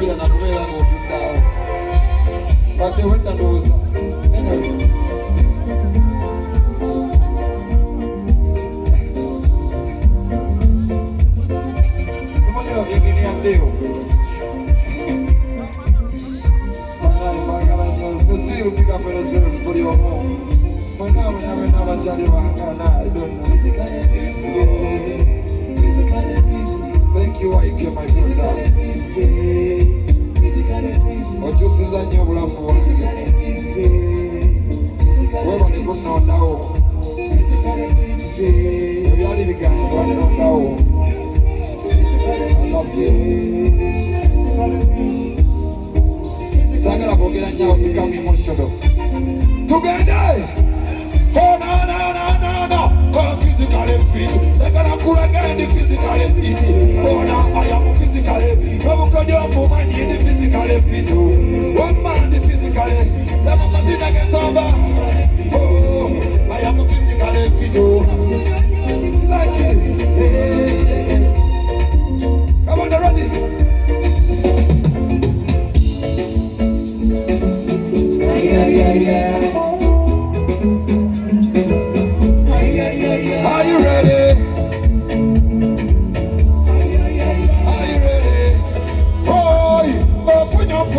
kukulira na kubeera ng'otuddaawo badde wedda ndowooza simanyi babyengeri yaddeyo bagala nnyo Cecile big up yourself buli omu mwena bena abakyali bangana I don't know. Thank you Ike my brother okyusiza nnyo obulamu bwange webale kunnondawo ebyali bigambibwa nnondawo saagala kwogera nnyo become emotional tugende physically fit. They're gonna cool again the physically fit. Oh, now I am physically. No, because you're more money in the physically fit. One man the physically. The mama did against over. Oh, I am physically fit. Thank you. Hey. Come on, they're ready. Yeah. Are you ready? Are you ready? Oh, funya,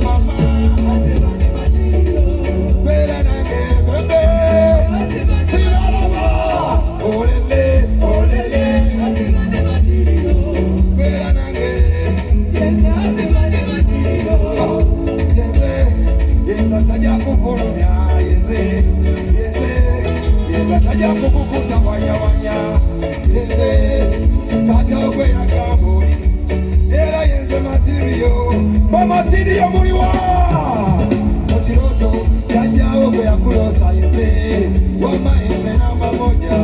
mama. Bela nange, bebe. Silalaba, olele. Bela nange. Yeza taja kukulumya, yeze. Tajja kukukuta wanya yeze tata gwe yakambuli era yenze matirio muliwa mukiroto yajjawo gwe yakulosa yeze wama yenze namba moja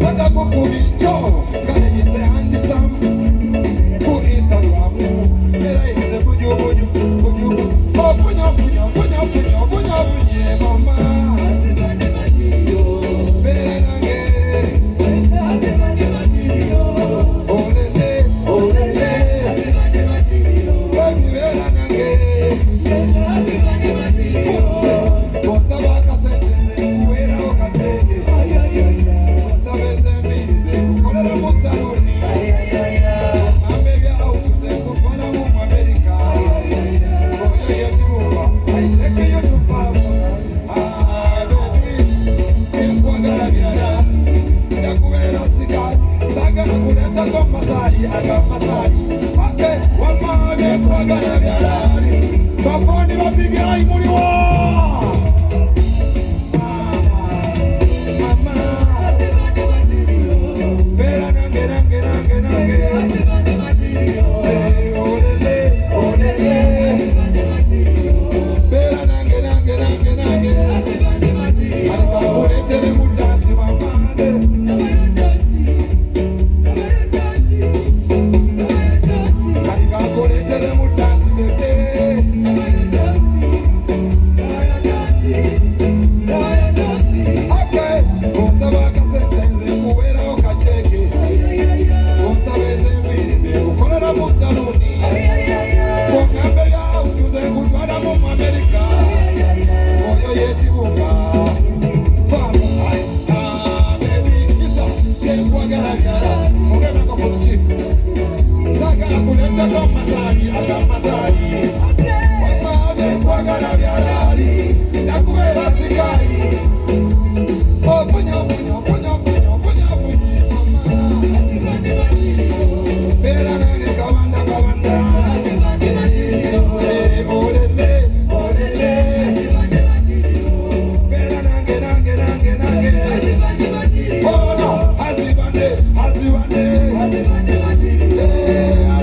paka kukubicho kale yenze handisam ku Instagram era yenze bujubuju ofunya mama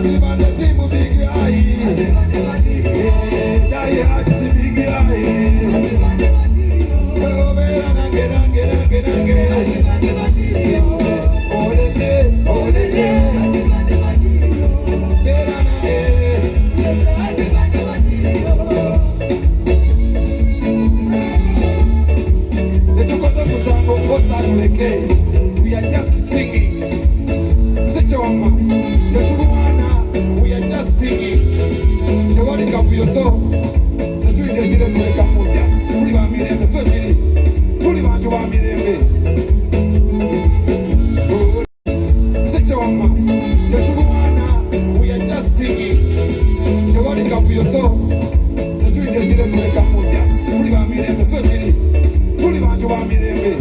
Azibande, timu big singing. Tewali kavuyo so. Setuite jile tuleka mujas. Tuli ba mirembe. So jili. Tuli bantu ba mirembe. Secha wama. Tetuluwana. We are just singing. Tewali kavuyo so. Setuite jile tuleka mujas. Tuli ba mirembe. So jili. Tuli bantu ba mirembe.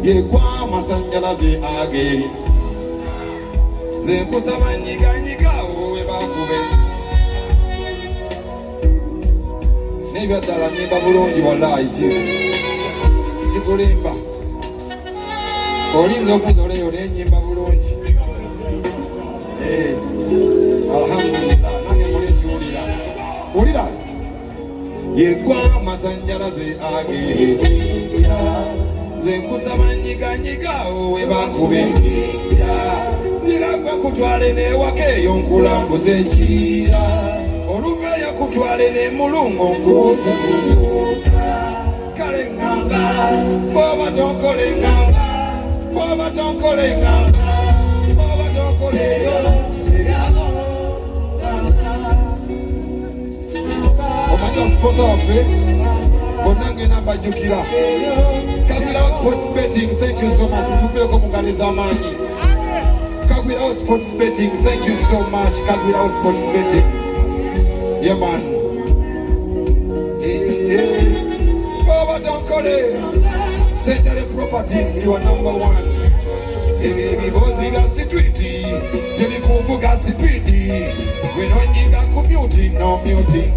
Yekwa masanyalaze age Zenkusaba nyiga owe bakube Nebyadala nimba bulungi wallahi chifu Sikulimba Olinza okuzoleyo nenyimba bulungi Alhamdulillah nange mulikiwulira Wulira Yekwa masanyalaze age Zenkusaba nyiga owe bakube Ndiragwa kutwale newakeyo nkulambuze ekira Oluveeyo kutwale ne mulungo nkubuze kumuta Kale ngamba Boba tonkole ngamba Boba tonkole ngamba Boba tonkole Omanya sponsor waffe Bonange namba jukira Kagwirawo Sports Betting, thank you so much. Mtupeleko mungaliza amanyi. Kagwirawo Sports Betting, thank you so much. Kagwirawo Sports Betting. Yeah man. Baba Tonkole. Central Properties, you are number one. Baby bozi ga sitwiti. Tuli kuvuga sipidi. We no nyiga commuting, no muting.